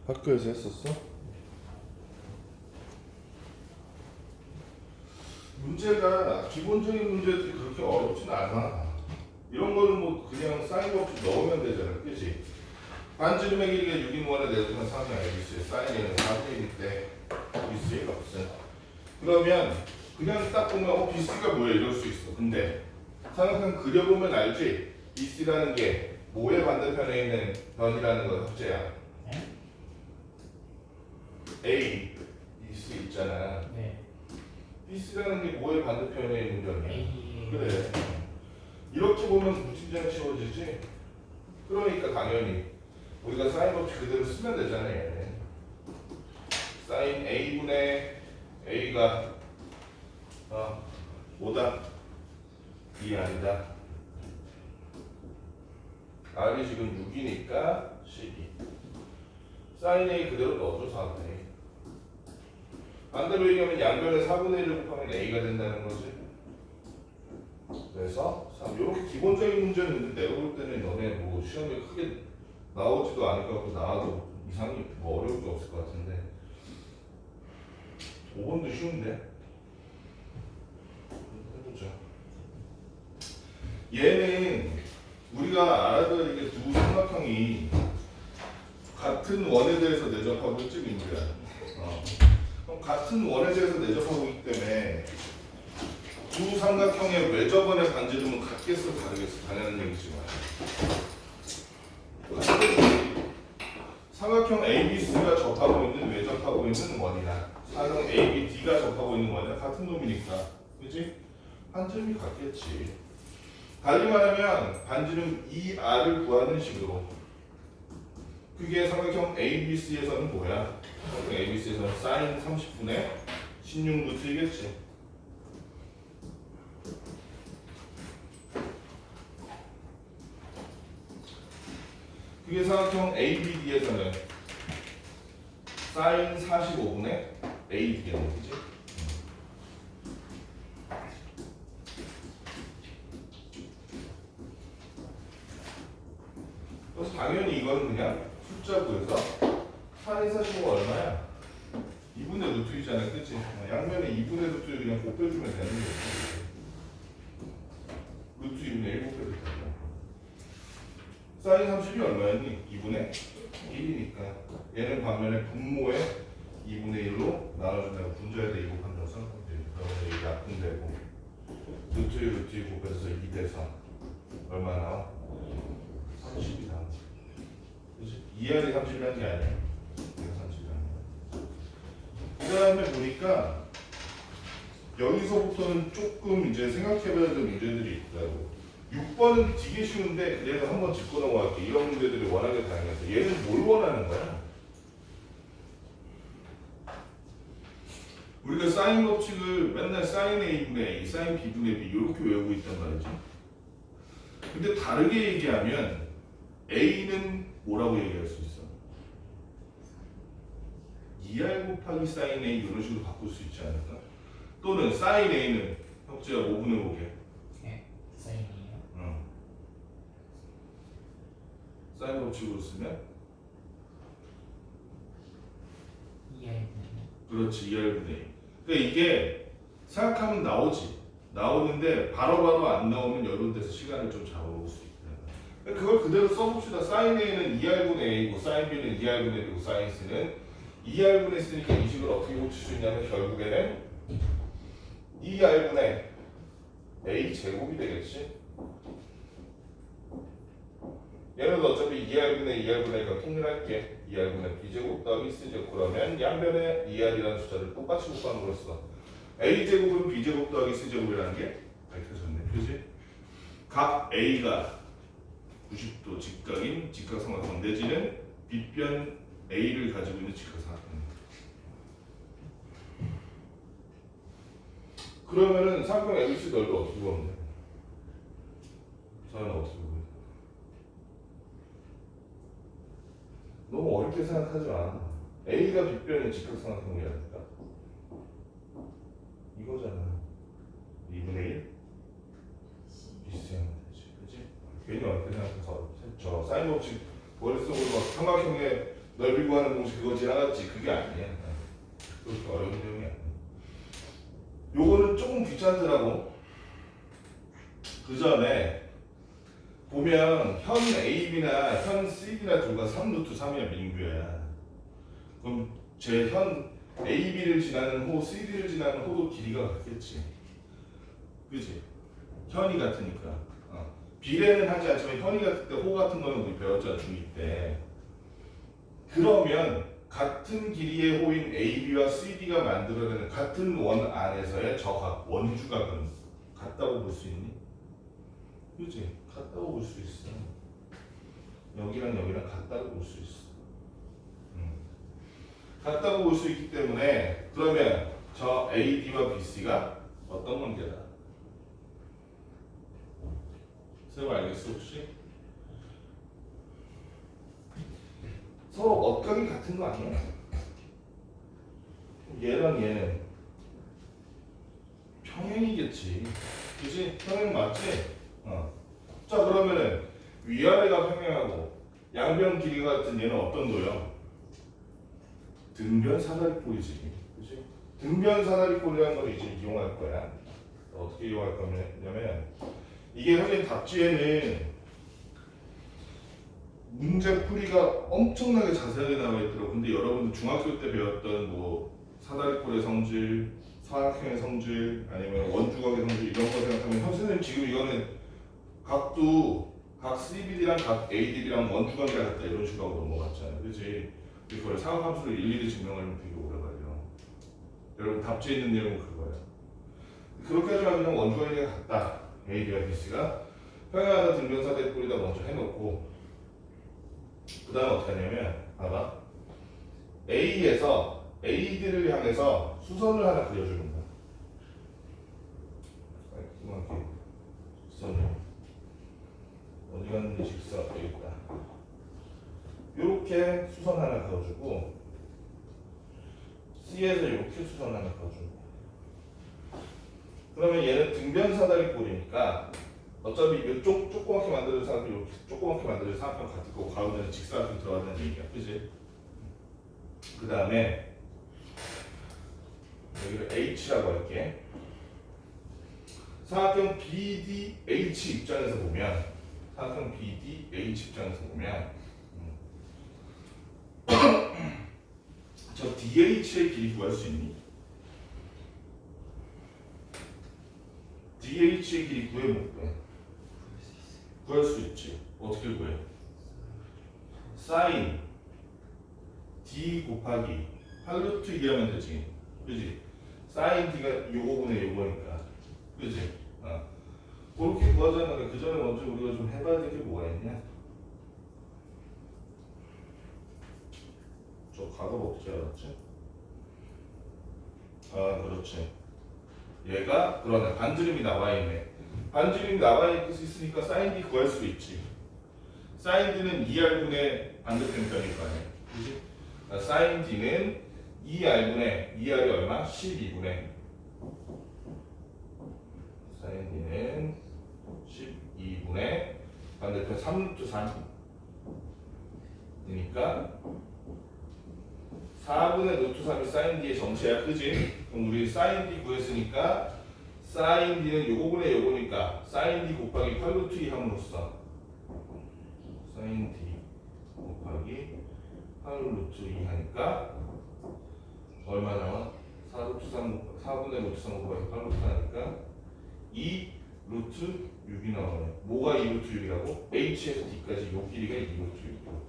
학교에서 했었어? 문제가 기본적인 문제들이 그렇게 어렵진 않아. 이런 거는 뭐 그냥 사인 없이 넣으면 되잖아, 그치? 반지름의 길이가 6인 원에 내주면 상승 ABC의 사인에는 4분의 1인데 BC의 값은 그러면 그냥 딱 보면 BC가 뭐야 이럴 수 있어. 근데 삼각형 그려보면 알지? BC라는 게 뭐의 반대편에 있는 변이라는 건 합제야. A, BC 있잖아. 네. BC라는 게 뭐의 반대편에 있는 변이야? A. 그래. 이렇게 보면 무진장 쉬워지지? 그러니까 당연히 우리가 사인 법칙 그대로 쓰면 되잖아, 얘는. 사인 A분의 A가 5다. 2 아니다. R이 지금 6이니까 12. 사인 A 그대로 넣어줘, 4분의 A. 반대로 얘기하면 양변에 4분의 1을 곱하면 A가 된다는 거지. 그래서 이렇게 기본적인 문제는 있는데 내가 볼 때는 너네 뭐 시험에 크게 나오지도 않을 것 같고 나와도 이상이 뭐 어려울 게 없을 것 같은데 5번도 쉬운데 해보자. 얘는 우리가 알아둬야 이게 두 삼각형이 같은 원에 대해서 내접하고 있지, 민규야. 그럼 같은 원에 대해서 내접하고 있기 때문에 두 삼각형의 외접원의 반지름은 같겠어, 다르겠어? 당연한 얘기지만 삼각형 ABC가 접하고 있는 외접하고 있는 원이나 삼각형 ABD가 접하고 있는 원이나 같은 놈이니까, 그치? 반지름이 같겠지. 달리 말하면 반지름 ER을 구하는 식으로 그게 삼각형 ABC에서는 뭐야? 삼각형 ABC에서는 사인 30분의 16루트이겠지. 그게 삼각형 ABD에서는 사인 45분의 AD겠네, 그치? 그래서 당연히 이거는 그냥 숫자 구해서 사인 45가 얼마야? 2분의 루트 2잖아, 그치? 양면에 2분의 루트 그냥 곱해주면 되는 거지. 루트 2분의 1 곱해도 되고. 사인 30이 얼마였니? 2분의 1이니까 얘는 반면에 분모에 2분의 1로 나눠준다고 분자에다 2 곱한다고 생각하면 되니까 그러면 이게 약분되고 루트 2 루트 2 곱해서 2 대 3 얼마 나와? 30이 나와. 그치? 2R이 30이라는 게 아니야. 이게 30이라는 거야. 그 다음에 보니까 여기서부터는 조금 이제 생각해봐야 될 문제들이 있다고. 6번은 되게 쉬운데 그래도 한번 짚고 넘어갈게. 이런 문제들이 워낙에 다양해서 얘는 뭘 원하는 거야? 우리가 사인 법칙을 맨날 사인 A분의 A, 사인 B분의 B 이렇게 외우고 있단 말이지. 근데 다르게 얘기하면 A는 뭐라고 얘기할 수 있어? 2R 곱하기 사인 A 이런 식으로 바꿀 수 있지 않을까? 또는 사인 A는 혁재가 5분의 5개. 네. 사인이에요. 사인 법칙으로 쓰면 2R분의. 그렇지, 2R분의 2. 그러니까 이게 생각하면 나오지. 나오는데 바로바로 안 나오면 이런 데서 시간을 좀 잡아볼 수 있다. 그러니까 그걸 그대로 써봅시다. 사인 A는 2R분의 A고 사인 B는 2R분의 B고 사인 C는 2R분의 C니까 이 식을 어떻게 고칠 수 있냐면 결국에는 2R분의 A 제곱이 되겠지. 얘는 어차피 2R분의 2R분의 통일할게. 2R분의 B제곱 더하기 C제곱 그러면 양변에 2R이라는 숫자를 똑같이 곱함으로써 A제곱은 B제곱 더하기 C제곱이라는 게 밝혀졌네. 그지? 각 A가 90도 직각인 직각삼각형 내지는 빗변 A를 가지고 있는 직각삼각형입니다. 그러면은 삼각형 ABC 넓이 어떻게 구하면 돼? 저는 어떻게 구해요? 너무 어렵게 생각하지 마. A가 빗변의 직각삼각형이라니까. 이거잖아. 2분의 1? 비슷하면 되지. 그치? 괜히 어렵게 생각해서 어렵지. 저 사인 법칙 머릿속으로 막 삼각형의 넓이 구하는 공식 그거 지나갔지. 그게 아니야. 그렇게 어려운 내용이 아니야. 요거는 조금 귀찮더라고. 그 전에 보면 현 AB나 현 CD나 둘 다 3루트 3이야 민규야. 그럼 제 현 AB를 지나는 호, CD를 지나는 호도 길이가 같겠지. 그지? 현이 같으니까. 비례는 하지 않지만 현이 같을 때 호 같은 거는 우리 배웠잖아 중2 때. 그러면 같은 길이의 호인 AB와 CD가 만들어내는 같은 원 안에서의 저각, 원주각은 같다고 볼 수 있니? 그지? 같다고 볼 수 있어. 여기랑 여기랑 같다고 볼 수 있어. 같다고 볼 수 있기 때문에 그러면 저 AD와 BC가 어떤 관계다? 쌤 알겠어 혹시? 서로 억각이 같은 거 아니야? 얘랑 얘는 평행이겠지. 그치? 평행 맞지? 자 그러면은 위아래가 평행하고 양변 길이가 같은 얘는 어떤 도요? 등변 사다리꼴이지. 그치? 등변 사다리꼴이라는 걸 이제 이용할 거야. 어떻게 이용할 거냐면 이게 사실 답지에는 문제 풀이가 엄청나게 자세하게 나와 있더라고. 근데 여러분들 중학교 때 배웠던 뭐 사다리꼴의 성질, 사각형의 성질, 아니면 원주각의 성질 이런 거 생각하면 선생님 지금 이거는 각도 각 CBD랑 각 ADB랑 원주각이라 같다 이런 식으로 넘어갔잖아요. 그치? 그걸 사각함수로 일일이 증명하면 되게 오래 걸려. 여러분 답지에 있는 내용은 그거예요. 그렇게 하지만 그냥 원주각이 같다. AD와 BC가 평행하다 등변사다리꼴이다 먼저 해놓고 그 다음에 어떻게 하냐면 봐봐 A에서 AD를 향해서 수선을 하나 그려주는 거야. 이만큼 직선을 어디 갔는지 직선 여기 있다. 이렇게 수선 하나 그어주고 C에서 이렇게 수선 하나 그어주는 거야. 그러면 얘는 등변사다리꼴이니까 어차피 이쪽 조그맣게 만들어진 사람도 이렇게 조그맣게 만들어진 사람랑 같을 거고 가운데는 직사각형이 들어가는 얘기야. 그지? 그 다음에 여기를 H라고 할게. 사각형 BDH 입장에서 보면 사각형 BDH 입장에서 보면 저 DH의 길이 구할 수 있니? DH의 길이 구해 못 구해? 구할 수 있지. 어떻게 구해? 사인 D 곱하기 8루트 2 하면 되지. 그지? 사인 D가 요거분의 요거니까. 그지? 그렇게 구하자는 그 전에 먼저 우리가 좀 해봐야 될 게 뭐가 있냐? 저 가로 어떻게 알았지? 그렇지. 얘가 그러네. 반지름이 나와 있네. 반지름이 나와 있으니까 사인 D 구할 수 있지. 사인 D는 2R분의 반대편 편일 거 아니야. 그지? 사인 D는 2R분의 2R이 얼마? 12분의 사인 D는 12분의 반대편 3루트 3이니까 4분의 루트 3이 사인 D의 전체야. 그지? 그럼 우리 사인 D 구했으니까 사인 D는 요거분의 요거니까 사인 D 곱하기 8루트 2 함으로써 사인 D 곱하기 8루트 2 하니까 얼마 나와? 4루트 3, 4분의 루트 3 곱하기 8루트 하니까 2 루트 6이 나오네. 뭐가 2 루트 6이라고? H에서 D까지 요 길이가 2 루트 6이고.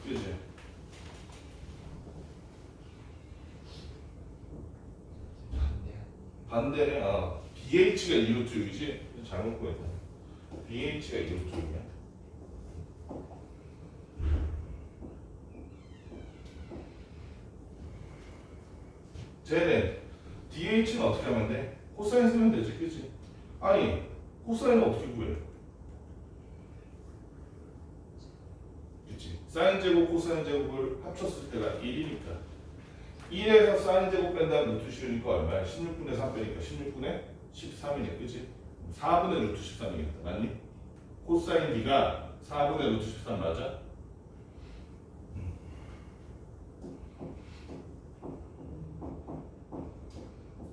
그치? 반대네. BH가 2 루트 6이지? 잘못 구했다. BH가 2 루트 6이야. 쟤는 DH는 어떻게 하면 돼? 코사인 쓰면 되지, 그치? 아니, 코사인은 어떻게 구해? 그치? 사인 제곱, 코사인 제곱을 합쳤을 때가 1이니까 1에서 사인 제곱 뺀다면 루트 10이니까 얼마야? 16분의 3 빼니까 16분의 13이네, 그치? 4분의 루트 13이겠다, 맞니? 코사인 D가 4분의 루트 13 맞아?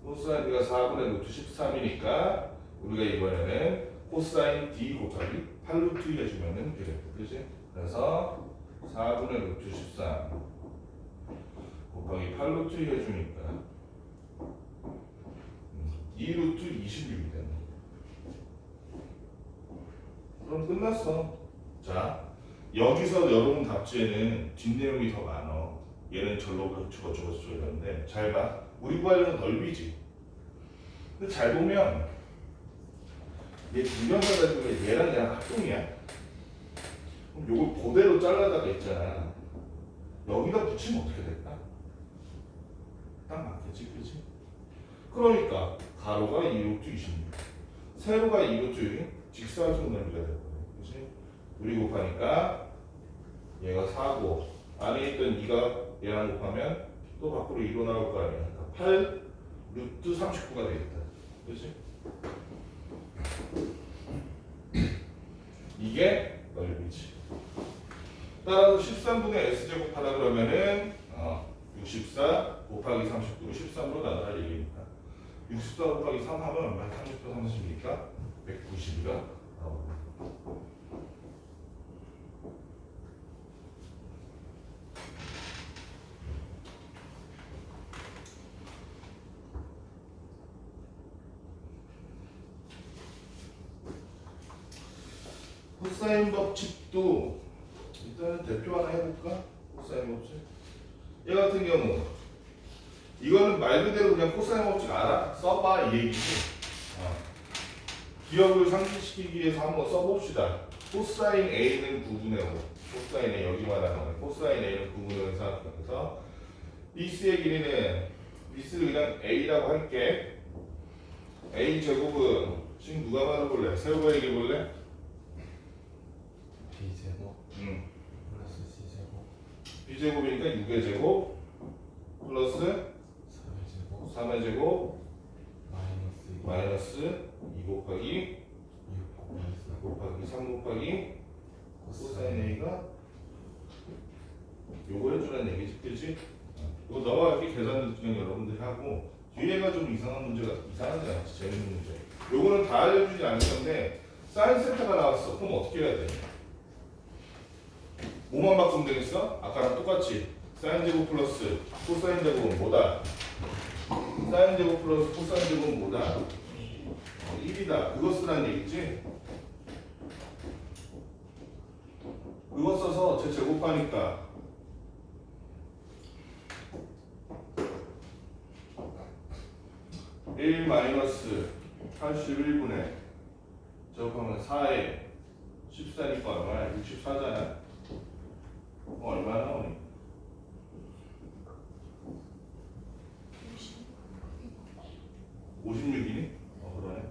코사인가 4분의 루트 13이니까 우리가 이번에는 코사인 D 곱하기 8루트 해주면은 돼. 그지? 그래서 4분의 루트 13 곱하기 8루트 해주니까 2루트 26이 되네. 그럼 끝났어. 자, 여기서 여러분 답지에는 뒷내용이 더 많어. 얘는 절로 저거 이러는데 잘 봐. 우리 구하려는 넓이지. 근데 잘 보면 얘 두명을 가지고 얘랑 합동이야. 그럼 요걸 그대로 잘라다가 있잖아. 여기다 붙이면 어떻게 될까? 딱 맞겠지, 그치? 그러니까 가로가 2루트 26, 세로가 2루트 직사각형 넓이가 될 거야. 그치? 우리 곱하니까 얘가 4고 안에 있던 2가 얘랑 곱하면 또 밖으로 2로 나올 거 아니야. 그러니까 8 루트 39가 되겠다. 그치? 이게 넓이지. 따라서 13분의 s제곱 하다 그러면은 64 곱하기 39, 13으로 나눠라 얘기니까 64 곱하기 3 하면 얼마야? 30도 30이니까 190이가 나오고. 코사인 법칙도 일단은 대표 하나 해볼까? 코사인 법칙. 얘 같은 경우 이거는 말 그대로 그냥 코사인 법칙 알아? 써봐 이 얘기지. 기억을 상기시키기 위해서 한번 써봅시다. 코사인 A는 9분의 5. 코사인 A 여기만 하는 코사인 A는 9분의 5를 생각하면서 BC의 길이는 BC를 그냥 A라고 할게. A 제곱은 지금 누가 말해볼래? 세우가 얘기해볼래? B제곱 플러스 C제곱 B제곱이니까 6의 제곱 플러스 3제곱 3의 제곱 마이너스 마이너스 2 곱하기 6 곱하기 3 곱하기 코사인 코사인 A가 요거 해주라는 얘기지, 그치? 이거 너와 이렇게 계산을 그냥 여러분들이 하고 뒤에가 좀 이상한 문제가 이상하지 않지? 재밌는 문제. 요거는 다 알려주지 않을 건데 사인 세타가 나왔어. 그럼 어떻게 해야 돼? 뭐만 바꾸면 되겠어? 아까랑 똑같이 사인 제곱 플러스 코사인 제곱은 뭐다? 사인 제곱 플러스 코사인 제곱은 뭐다? 1이다. 그거 쓰라는 얘기지? 그거 써서 제 제곱하니까 1 마이너스 81분의 제곱하면 4에 14니까 얼마야? 64잖아. 얼마 나오니? 56이니? 그러네.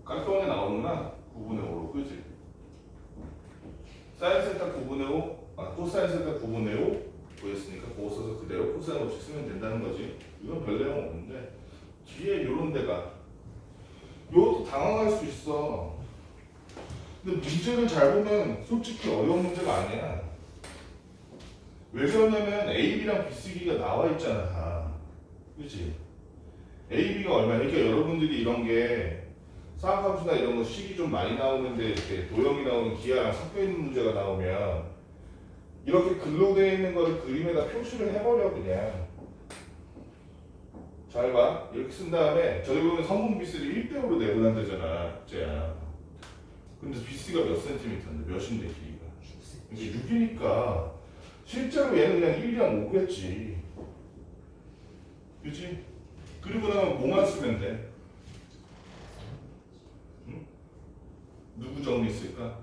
깔끔하게 나오는구나. 9분의 5로, 그지? 사인 세타 9분의 5, 코사인 세타 9분의 5 구했으니까 그거 써서 그대로 코사인 법칙 쓰면 된다는 거지. 이건 별 내용 없는데 뒤에 요런 데가 요것도 당황할 수 있어. 근데 문제를 잘 보면 솔직히 어려운 문제가 아니야. 왜 그러냐면 AB랑 BC기가 나와 있잖아 다. 그치? AB가 얼마야? 그러니까 여러분들이 이런 게 사각함수나 이런 거 식이 좀 많이 나오는데 이렇게 도형이 나오는 기하랑 섞여 있는 문제가 나오면 이렇게 글로 되어 있는 거를 그림에다 표시를 해버려 그냥. 잘 봐. 이렇게 쓴 다음에 저기 보면 성분 비스를 1대5로 내분한다잖아. 쟤야. 근데 비스가 몇 센티미터인데 몇인데 길이가? 이게 6이니까 실제로 얘는 그냥 1이랑 5겠지. 그치? 그리고 나면 뭐만 쓰면 돼? 응? 누구 정리했을까?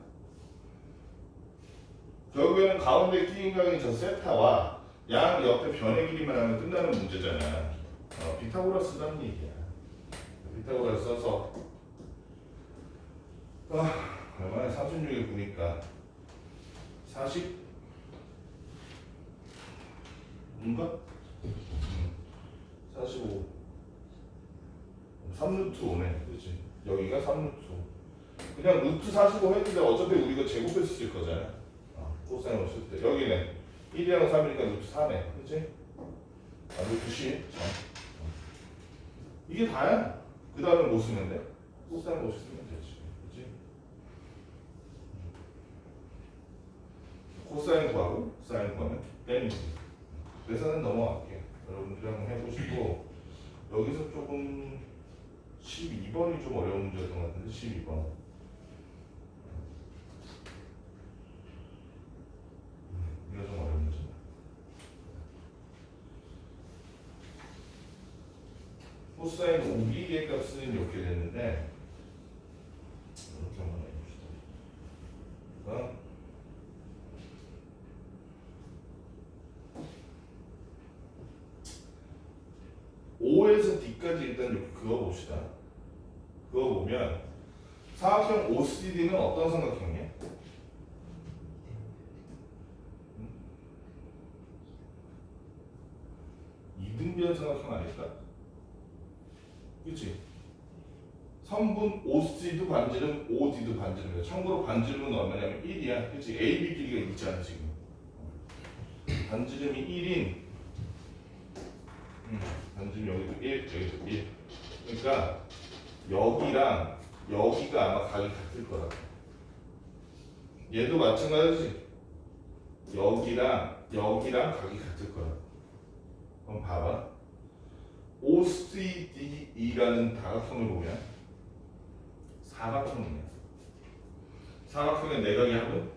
결국에는 가운데 끼인 각인 저 세타와 양 옆에 변의 길이만 하면 끝나는 문제잖아. 피타고라스라는 얘기야. 피타고라스 써서 얼마나 36에 9니까 40 뭔가? 45 3루트 5네 그치? 여기가 3루트 5 그냥 루트 45 했는데 어차피 우리가 제곱했을 거잖아 코사인을 쓸 때 여기는 1이랑 3이니까 루트 4네 그치? 루트 10 이게 다야 그 다음에 뭐 쓰면 돼? 코사인 없이 쓰면 되지 그치? 코사인 구하고 사인 구하면 땡이지 계산은 넘어갈게요 여러분들이 한번 해보시고 여기서 조금 12번이 좀 어려운 문제였던 것 같은데 12번 이거 좀 어려운 문제다 코사인 5기의 값은 이렇게 됐는데 이렇게 한번 해봅시다 그러니까 5에서 D까지 일단 이렇게 그어봅시다. 그어보면 사각형 OCD는 어떤 삼각형이야? 이등변 삼각형 아닐까? 그치? 선분 OC도 반지름, OD도 반지름이야. 참고로 반지름은 얼마냐면 1이야. 그치? AB 길이가 있잖아 지금. 반지름이 1인 반지름 여기도 1, 여기도 1. 그러니까 여기랑 여기가 아마 각이 같을 거라고. 얘도 마찬가지지. 여기랑 각이 같을 거라고. 그럼 봐봐. OCDE라는 다각형을 보면 사각형이야. 사각형의 내각의 합은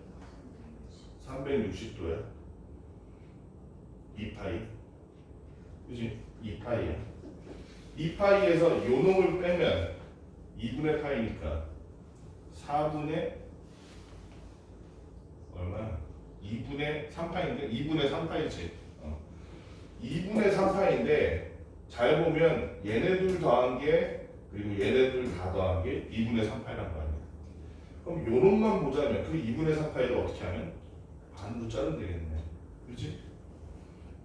360도야. 2파이. 그치? 2파이야. 2파이에서 요 놈을 빼면 2분의 파이니까 4분의 얼마야? 2분의 3파인데 2분의 3파이지. 2분의 3파인데 잘 보면 얘네들 더한 게 그리고 얘네들 다 더한 게 2분의 3파이란 거 아니야. 그럼 요 놈만 보자면 그 2분의 3파이를 어떻게 하면 반으로 자르면 되겠네. 그렇지?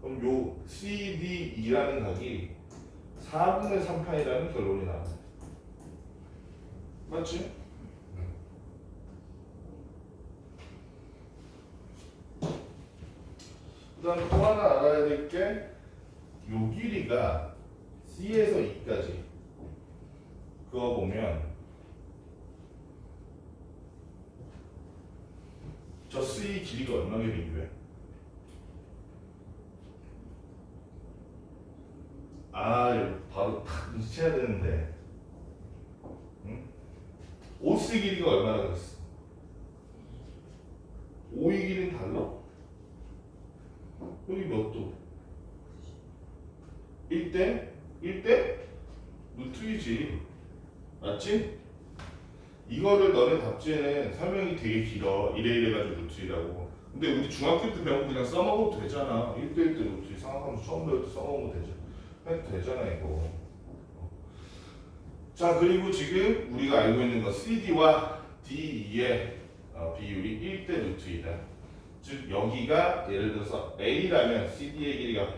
그럼 요 CDE라는 각이 4분의 3파이라는 결론이 나와요. 맞지? 그 다음 또 하나 알아야 될 게 요 길이가 C에서 E까지 그어보면 저 C 길이가 얼마나 비교해? 이거 바로 딱 눈치채야 되는데 응? OC 길이가 얼마나 그랬어? OE 길이는 달라? 여기 몇 도? 1대? 1대? 루트이지 맞지? 이거를 너네 답지에는 설명이 되게 길어 이래 가지고 루트이라고 근데 우리 중학교 때 배운 거 그냥 써먹어도 되잖아 1대1 때 루트이 생각하면 처음 배울 때 써먹으면 해도 되잖아 이거 자 그리고 지금 우리가 알고 있는 거 CD와 DE의 비율이 1대 루트이다 즉 여기가 예를 들어서 A라면 CD의 길이가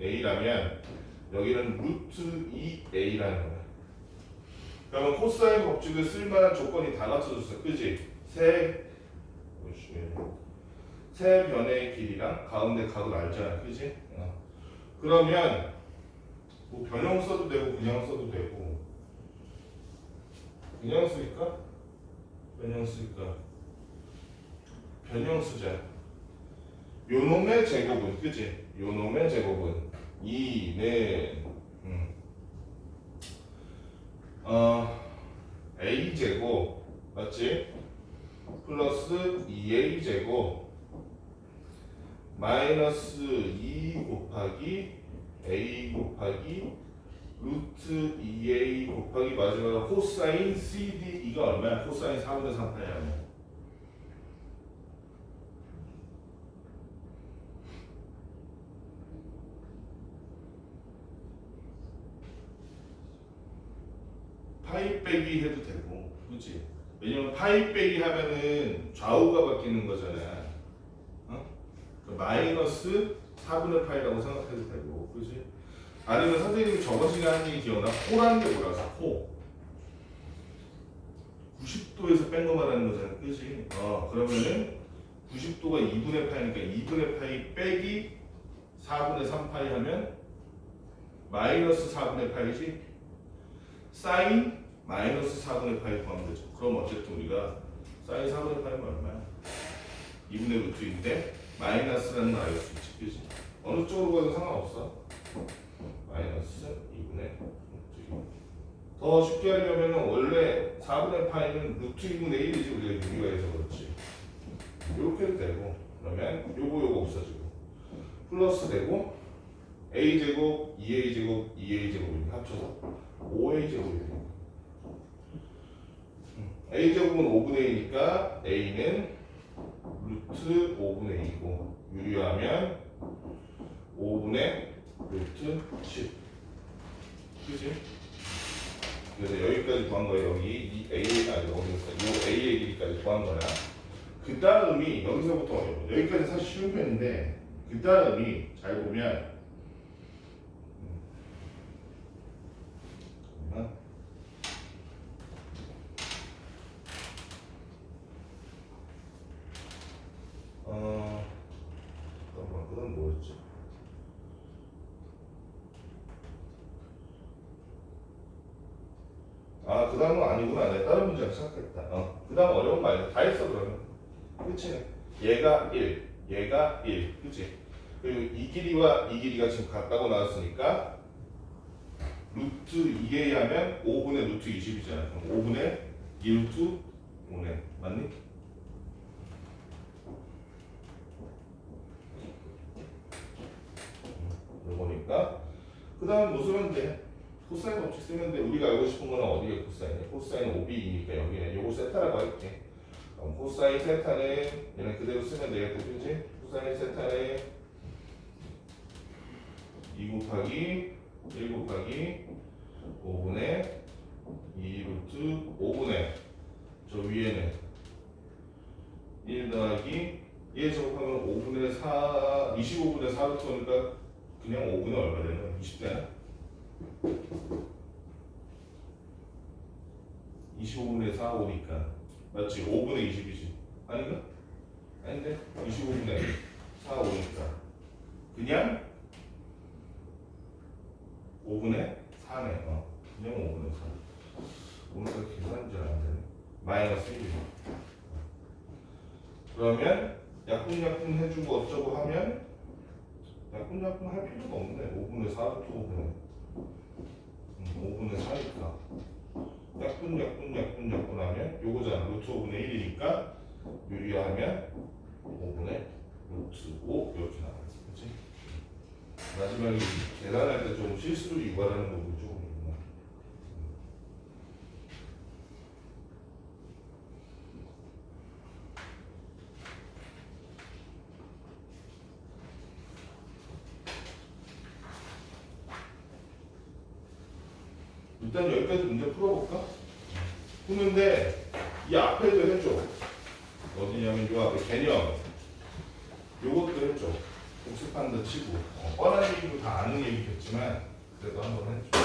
A라면 여기는 루트 2A라는 거야 그러면 코사인 법칙을 쓸만한 조건이 다 갖춰졌어 그지? 세 변의 길이랑 가운데 각을 알잖아 그지? 그러면 뭐 변형 써도 되고 그냥 써도 되고 그냥 쓸까? 변형 쓸까? 변형 쓰자 요 놈의 제곱은 그치? 요 놈의 제곱은 2는 A 제곱 맞지? 플러스 2A 제곱 마이너스 2 곱하기 A 곱하기 루트 2A 곱하기 마지막으로 코사인 CDE가 얼마야? 코사인 4분의 3파야 파이 빼기 해도 되고 그치? 왜냐면 파이 빼기 하면은 좌우가 바뀌는 거잖아 마이너스 4분의 파이라고 생각해도 되고, 그지? 아니면 선생님이 저번 시간에 한 얘기 기억나? 호라는 게 뭐라서 호. 90도에서 뺀 거 말하는 거잖아, 그지? 그러면은 90도가 2분의 파이니까 2분의 파이 빼기 4분의 3파이 하면 마이너스 4분의 파이지? 사인 마이너스 4분의 파이 구하면 되죠. 그럼 어쨌든 우리가 사인 4분의 파이면 얼마야? 2분의 루트인데 마이너스라는 걸 알 수 있지, 그지? 어느 쪽으로 가도 상관없어. 마이너스 2분의 루트 2. 더 쉽게 하려면 원래 4분의 파이는 루트 2분의 1이지, 우리가 유리화해서 그렇지. 이렇게 해도 되고, 그러면 요거 없어지고 플러스 되고 a제곱, 2a제곱, 2a제곱 합쳐서 5a제곱이 돼요. a제곱은 5분의 2니까 a는 루트 5분의 2고 유리하면 5분의 루트 10. 그치? 그래서 여기까지 구한 거예요. 여기 이 a, 이 a의 길이까지 구한 거야. 그 다음이 여기서부터 어려워. 여기까지 사실 쉬운 편인데 그 다음이 잘 보면 잠깐만, 그 다음 뭐였지? 그 다음은 아니구나. 내가 다른 문제를 생각했다. 그 다음 어려운 거 아니야. 다 했어, 그러면. 끝이네. 얘가 1, 얘가 1, 그치? 그리고 이 길이와 이 길이가 지금 같다고 나왔으니까 루트 2a 하면 5분의 루트 20이잖아. 그럼 5분의 2루트 5네. 맞니? 요거니까 그 다음 뭐 쓰면 돼? 코사인 법칙 쓰면 돼. 우리가 알고 싶은 거는 어디에 코사인이야? 코사인 5b이니까 여기는 요거 세타라고 할게. 그럼 코사인 세타는 얘는 그대로 쓰면 되겠고, 그치? 코사인 세타는 2 곱하기 1 곱하기 5분의 2 루트 5분의 저 위에는 1 더하기 얘 제곱하면 5분의 4, 25분의 4 루트니까 그냥 5분의 얼마 되는 거야? 20되나? 25분의 4, 5니까 맞지? 5분의 20이지 아닌가? 아닌데? 25분의 4, 5니까 그냥 5분의 4네. 그냥 5분의 4. 오늘따라 계산이 잘 안 되네. 마이너스 1이네. 그러면 약분약분 해주고 어쩌고 하면 약분약분 할 필요가 없네. 5분의 4루트 5분의 5분의 4니까 약분 하면 요거잖아. 루트 5분의 1이니까 유리하면 5분의 루트 5 이렇게 나와요. 그치? 마지막에 계산할 때 좀 실수를 유발하는 부분이 조금 있구나. 일단 여기까지 문제 풀어볼까? 푸는데 이 앞에도 해줘. 어디냐면 요 앞에 개념 요것도 해줘. 복습한다 치고 뻔한 얘기고 다 아는 얘기겠지만 그래도 한번 해줘.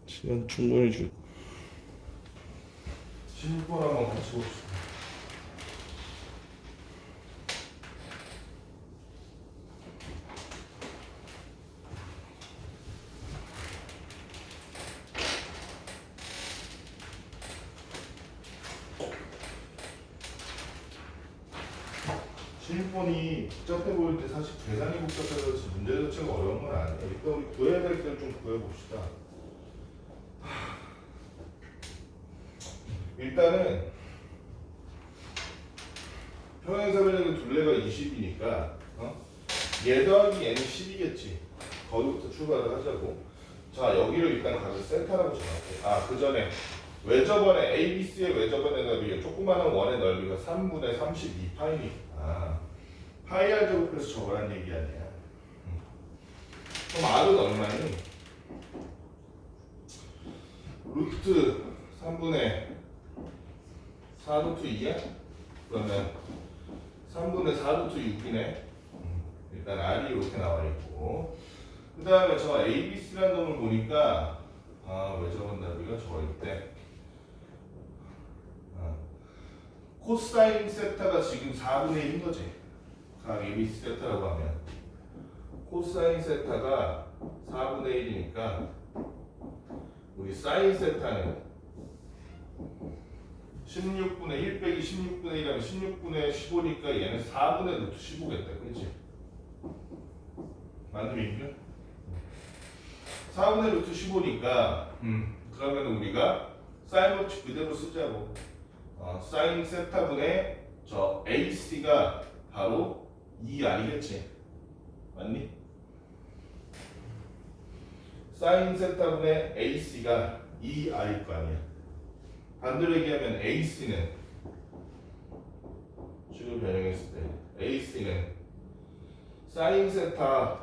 시간 충분히 줄. 신입번 한번 같이 봅시다. 신입본이 복잡해 보일 때 사실 계산이 복잡해서 문제 자체가 어려운 건 아니에요. 일단 우리 구해야 될 때를 좀 구해봅시다. 일단은 평행사변의 둘레가 20이니까 얘 더하기 얘는 10이겠지. 거기부터 출발을 하자고. 자, 여기를 일단 가서 센터라고 정할게. 그 전에 외접원의 ABC의 외접원의 넓이가 조그마한 원의 넓이가 3분의 32파이니까 파이 r 제곱해서 적으라는 얘기 아니야. 그럼 R은 얼마니? 루트 3분의 4루트 2야? 그러면 3분의 4루트 6이네. 일단 R이 이렇게 나와 있고, 그 다음에 저 ABC라는 놈을 보니까 왜 저런 답이가 저거 있대. 코사인 세타가 지금 4분의 1인 거지. 각 ABC 세타라고 하면 코사인 세타가 4분의 1이니까 우리 사인 세타는 16분의 1 빼기 16분의 1 하면 16분의 15니까 얘는 4분의 루트 15겠다. 그렇지? 맞는 얘기죠? 4분의 루트 15니까 그러면 우리가 사인 법칙 그대로 쓰자고. 사인 세타분의 저 AC가 바로 2R이겠지? 맞니? 사인 세타분의 AC가 2R일 거 아니야. 반대로 얘기하면 AC는 식을 변형했을 때 AC는 사인 세타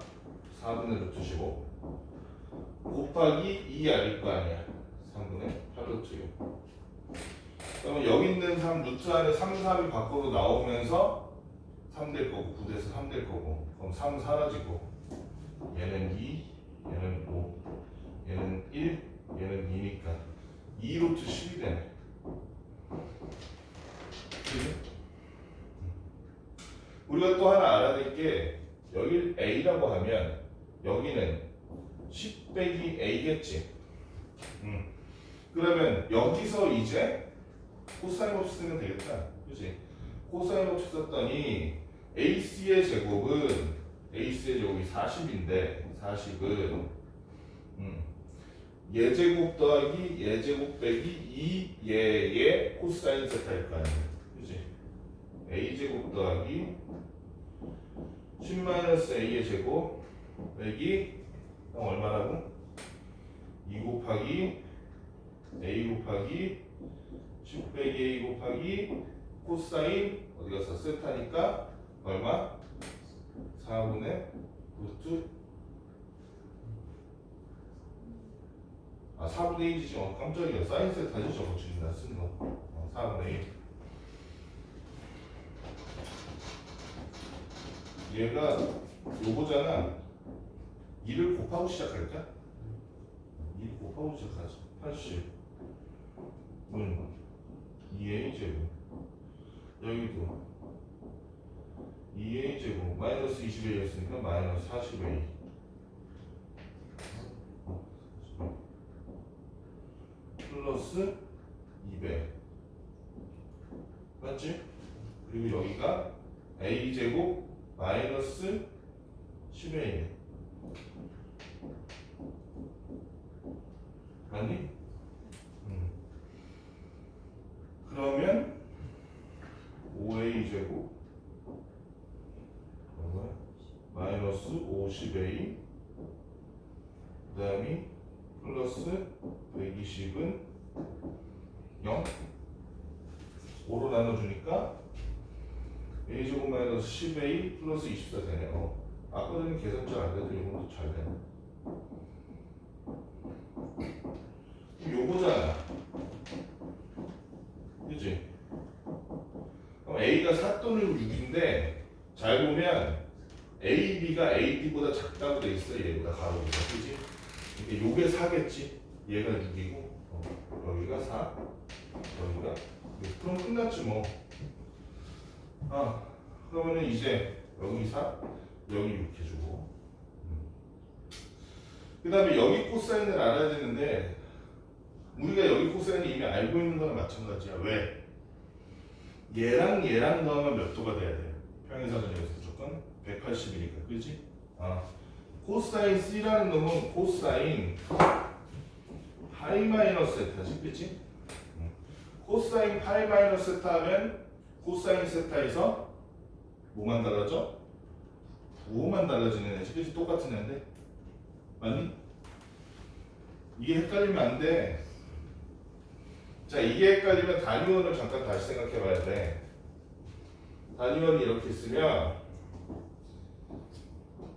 4분의 루트 15 곱하기 2R일 거 아니야. 3분의 8루트 6. 그러면 여기 있는 3 루트 안에 3, 3이 밖으로 나오면서 3 될 거고 9에서 3 될 거고 그럼 3 사라지고 얘는 2, 얘는 5, 얘는 1, 얘는 2니까 2루트 10이 되네. 그치? 우리가 또 하나 알아야 될 게 여기 A라고 하면 여기는 10 빼기 A겠지. 그러면 여기서 이제 코사인 법칙 쓰면 되겠다. 그치? 코사인 법칙 썼더니 AC의 제곱은 AC의 제곱이 40인데 40은 예제곱 더하기 예제곱 빼기 2예의 코사인 세타일 거 아니야. 그치? A제곱 더하기 10-A의 제곱 빼기 얼마라고? 2 곱하기 A 곱하기 10 빼기 A 곱하기 코사인 어디 갔어? 세타니까 얼마? 4분의 루트 4분의 1이지. 깜짝이야. 사인 세타지 저거 지금 나 쓴 거. 4분의 1. 얘가 요거잖아. 2를 곱하고 시작할까? 2를 곱하고 시작하지. 80 2A 제곱 여기도 2A 제곱 마이너스 20A였으니까 마이너스 40A 플러스 200 맞지? 그리고 여기가 A 제곱 마이너스 10A 맞니? 그러면 5A 제곱 마이너스 50A 그 다음에 플러스 120은 0 5로 나눠주니까 A 제곱 마이너스 10A 플러스 24 되네요. 아까는 계산 잘 안 돼도 이건 잘 되네. 요거잖아. 그치? 그럼 A가 4또는 6인데 잘 보면 A, B가 A, B보다 작다고 돼 있어. 얘보다 가로보다. 그치? 그러니까 요게 4겠지? 얘가 6이고 여기가 4 여기가 6. 그럼 끝났지 뭐. 그러면은 이제 여기 4 여기 6 해주고 그 다음에 여기 코사인을 알아야 되는데 우리가 여기 코사인을 이미 알고 있는 거랑 마찬가지야. 왜? 얘랑 얘랑 넣으면 몇 도가 돼야 돼? 평행사선에서 무조건 180이니까. 그렇지? 코사인 C라는 놈은 코사인 파이 마이너스 세타지. 그렇지? 코사인 파이 마이너스 세타 하면 코사인 세타에서 뭐만 달라져? 부호만 달라지는 애지. 그렇지? 똑같은 애인데 맞니? 이게 헷갈리면 안 돼. 자, 이게 헷갈리면 단위원을 잠깐 다시 생각해 봐야 돼. 단위원이 이렇게 있으면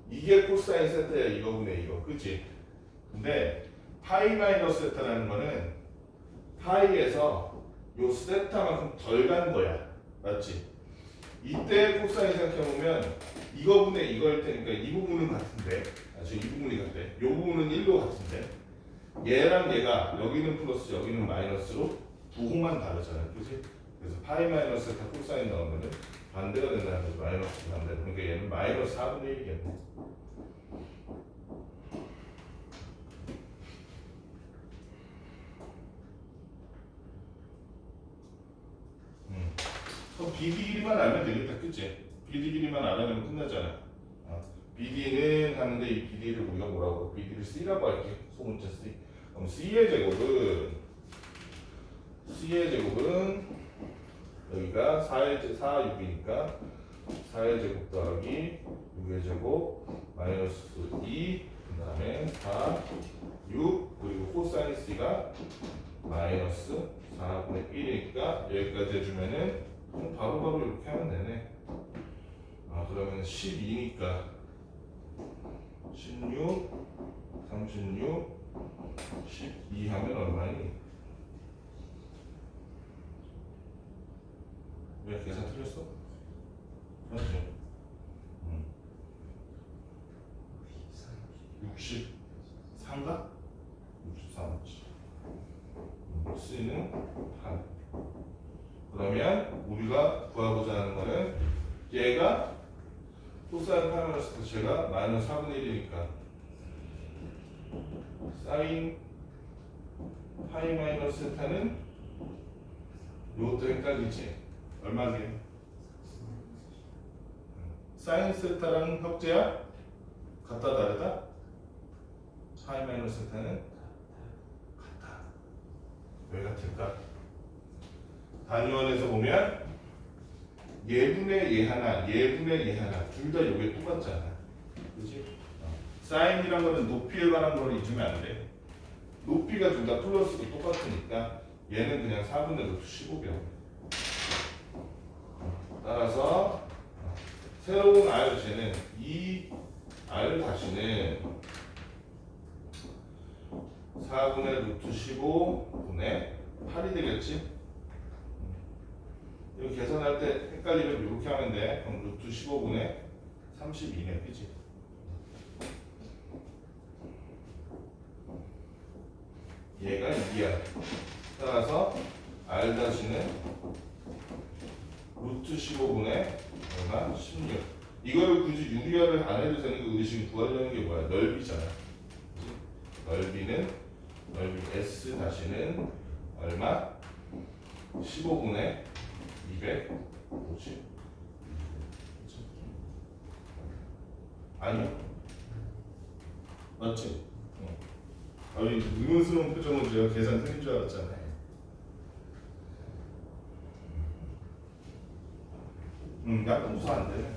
이게 코사인 세타야. 이거분의 이거. 그치? 근데 파이 마이너스 세타라는 거는 파이에서 요 세타만큼 덜 간 거야. 맞지? 이때 코사인 생각해보면 이거분의 이거일 테니까 이 부분은 같은데 이 부분이 같대. 요 부분은 1로 같은데 얘랑 얘가 여기는 플러스 여기는 마이너스로 부호만 다르잖아. 그치? 그래서 파이 마이너스 세타 코사인 나오면은 반대가 된다는 거지. 마이너스 반대. 그러니까 얘는 마이너스 4분의 1이겠네. 그럼 BD 길이만 알면 되겠다. 그치? BD 길이만 알아내면 끝나잖아. BD는 하는데 이 BD를 우리가 뭐라고? BD를 C라고 할게. 소문자 C. 그럼 C의 제곱은 여기가 4, 6이니까 4의 제곱 더하기 6의 제곱 마이너스 2, 그 다음에 4, 6, 그리고 코사인 C가 마이너스 4분의 1이니까 여기까지 해주면은 바로바로 이렇게 하면 되네. 그러면 12니까 16, 36, 12 하면 얼마니? 왜 계산 틀렸어? 맞지? 63가? 63이지. C는 8. 그러면 우리가 구하고자 하는 거는 얘가 코사인 파이 마이너스 제가 마이너스 4분의 1이니까 사인 파이 마이너스 세타는 요것도 헷갈리지? 얼마지? 사인 세타랑 협제야? 같다 다르다? 파이 마이너스 세타는 같다. 왜 같을까? 단위원에서 보면 예분의 예 하나, 예분의 예 하나 둘 다 요게 똑같잖아. 그치? 사인이란 거는 높이에 관한 거를 잊으면 안 돼. 높이가 둘 다 플러스고 똑같으니까 얘는 그냥 4분의 루트 15병. 따라서 새로운 R 쟤는 이 R 다시는 4분의 루트 15분의 8이 되겠지? 이거 계산할 때 헷갈리면 이렇게 하면 돼. 그럼 루트 15분의 32네. 그치? 얘가 2야. 따라서 R 다시는 루트 15분의 얼마? 16. 이거를 굳이 유리화를 안 해도 되는 게 우리 지금 구하려는 게 뭐야? 넓이잖아. 그치? 넓이 S 다시는 얼마? 15분의 250. 아니요. 맞지? 아니 의문스러운 표정은 제가 계산 틀린 줄 알았잖아요. 약간 웃어 안 되네.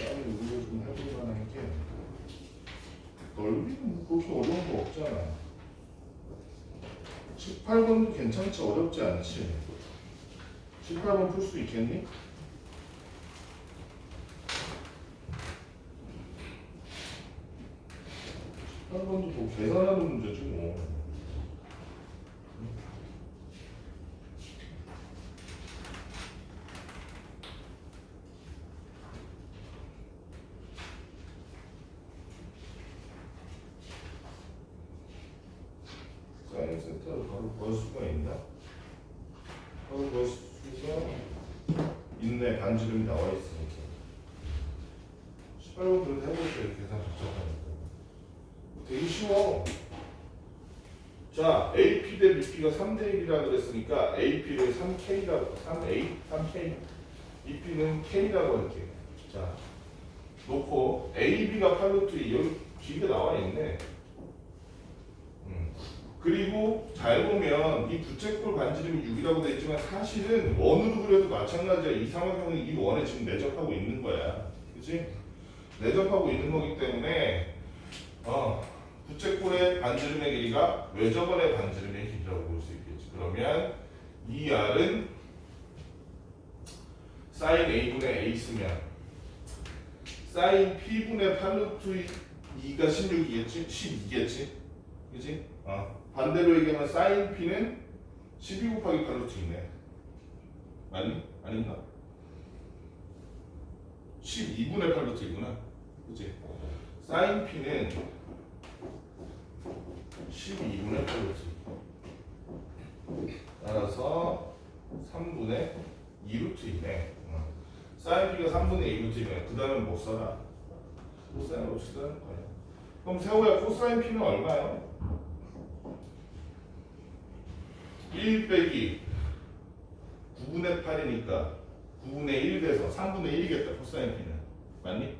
아니 우리가 좀 해볼 만한 게 넓이는 그렇게 어려운 거 없잖아. 18번도 괜찮지? 어렵지 않지? 18번 풀 수 있겠니? 18번도 뭐 계산하는 문제지 뭐. 사인 세타를 바로 구할 수가 있나? 바로 구할 수가 있네. 반지름이 나와 있으니까. 18번 그래도 해보세요. 계산 복잡하니까. 되게 쉬워. 자, AP 대 BP가 3대 1이라고 그랬으니까 AP를 3K라고, 3A, 3K, BP는 K라고 할게. 자, 놓고 AB가 8루트 2, 여기 B가 나와 있네. 그리고 잘 보면 이 부채꼴 반지름이 6이라고 되어 있지만 사실은 원으로 그려도 마찬가지야. 이 삼각형은 이 원에 지금 내접하고 있는 거야. 그치? 내접하고 있는 거기 때문에 부채꼴의 반지름의 길이가 외접원의 반지름의 길이라고 볼 수 있겠지. 그러면 이 R은 사인 A분의 A 쓰면 사인 P분의 8루트 2가 16이겠지? 12겠지? 그지? 반대로 얘기하면 사인 P는 12 곱하기 8루트 2네. 맞니? 아닌가? 12분의 8루트 2구나. 그지? 사인 P는 12분의 8루트 2. 따라서 3분의 2루트 2네. 사인 P가 3분의 2루트 2네. 그 다음에 못 써라. 코사인 없이 쓰는 거야. 그럼 세호야 코사인 P는 얼마야? 1 빼기 9분의 8이니까 9분의 1 돼서 3분의 1이겠다. 코사인 P는. 맞니?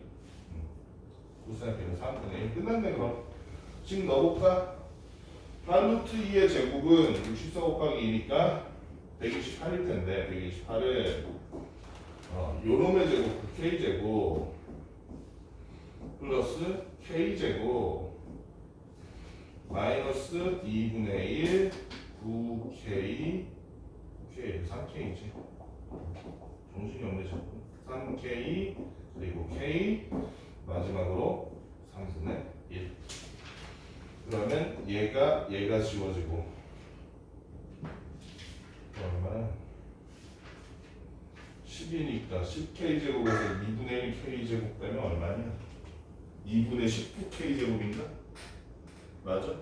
코사인 P는 3분의 1. 끝났네 그럼. 지금 넣어볼까? 8루트 2의 제곱은 64 곱하기 2니까 128일 텐데 128을 요놈의 제곱 K제곱 플러스 K제곱 마이너스 2분의 1 9K 3K지 정신이 없네 자꾸 3K 그리고 K 마지막으로 3분의 1 그러면 얘가 지워지고 얼마나 10이니까 10K제곱에서 2분의 1 K제곱 빼면 얼마냐 2분의 19K제곱인가? 맞아?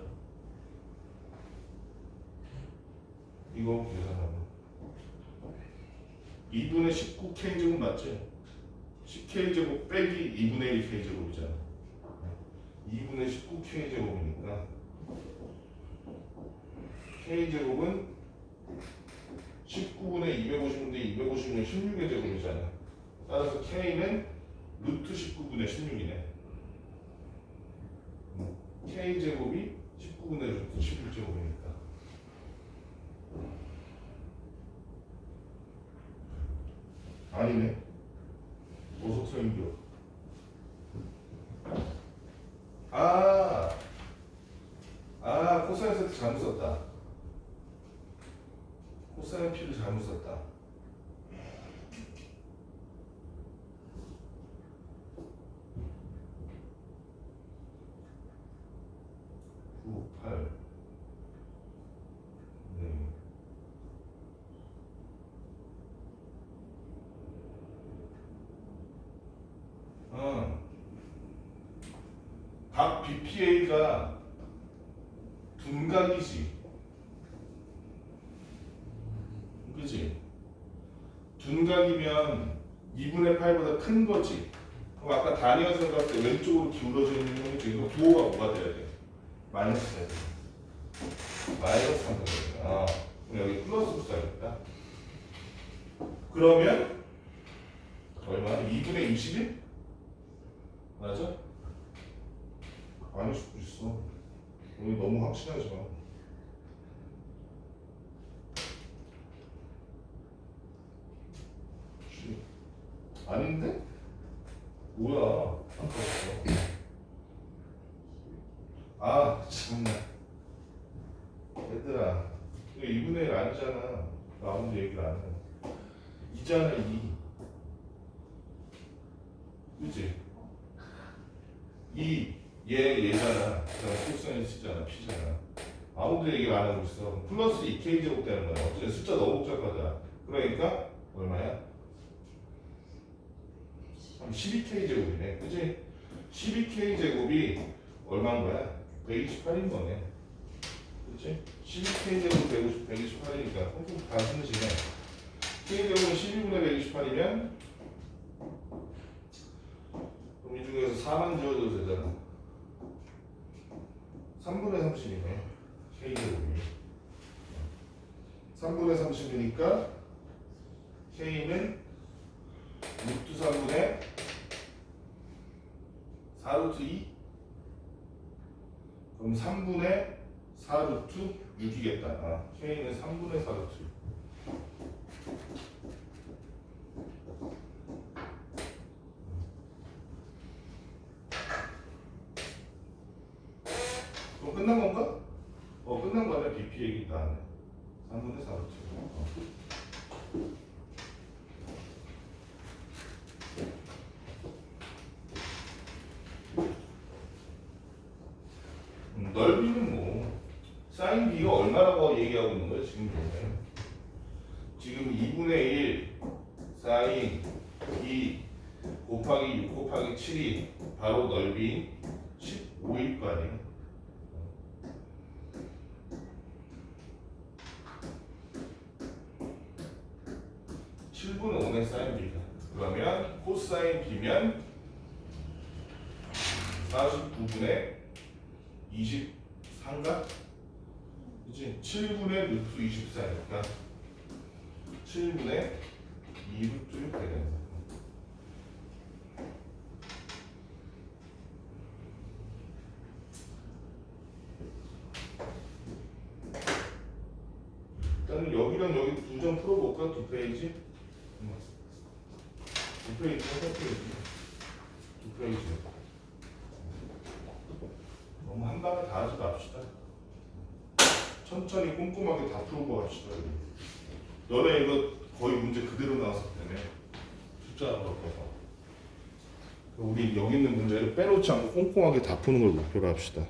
이거 계산하고 2분의 19K제곱 맞지? 10K제곱 빼기 2분의 1 K제곱이잖아 2분의 19K제곱이니까 K제곱은 19분의 250인데 250은 16의 제곱이잖아 따라서 K는 루트 19분의 16이네 K제곱이 19분의 루트 11제곱이니까 아니네 보석성인교 코사인 세트 잘못 썼다 코사인 P를 잘못 썼다 9, 8 네. 각 BPA가 둔각이지 그치? 둔각이면 2분의 8보다 큰 거지 그럼 아까 단위가 생각할 때 왼쪽으로 기울어져 있는 놈이 지금 부호가 뭐가 돼야 돼? 마이너스 해야 돼 마이너스 3가 돼 그럼 여기 플러스 붙여야겠다 그러면 얼마? 2분의 21? 맞아? 아닐 수도 있어 우리 너무 확신하지 마 아닌데? 뭐야 아까웠어 참나 얘들아 이거 2분의 1 아니잖아 나 아무도 얘기를 안 해 이잖아 2 그치? 2 얘잖아 그다음에 코사인 C잖아 P잖아 아무도 얘기를 안 하고 있어 플러스 2K제곱 되는 거야 어쨌든 숫자 너무 복잡하다 그러니까 얼마야? 12K제곱이네 그치? 12K제곱이 얼마인 거야? 128인 거네 그치? 12K제곱 128이니까 콩콩 단순해지네 K제곱은 12분의 128이면 그럼 이 중에서 4만 지워줘도 되잖아 3분의 30이네 K제곱이 3분의 30이니까 K는 루트 3분의 4루트 2 그럼 3분의 4루트 6이겠다 K는 3분의 4루트 6 그럼 끝난 건가? 끝난 거네 BP 얘기 다 하네 3분의 4루트 넓이는 뭐 사인 B가 얼마라고 얘기하고 있는 거야 지금 보면. 지금 2분의 1 사인 2 곱하기 6 곱하기 7이 바로 넓이 15일 거 아니에요. (7분의 5의) 사인 B가 그러면 코사인 B면 49분의 23인가? 그치? 7분의 루트 24니까 7분의 2루트 6 되는 거야. 일단은 여기랑 여기 두 점 풀어볼까? 두 페이지? 두 페이지, 세 페이지. 두 페이지. 너무 한 방에 다 하지 맙시다. 천천히 꼼꼼하게 다 풀고 갑시다. 너네 이거 거의 문제 그대로 나왔기 때문에 숫자 안 바꿔서 우리 여기 있는 문제를 빼놓지 않고 꼼꼼하게 다 푸는 걸 목표로 합시다.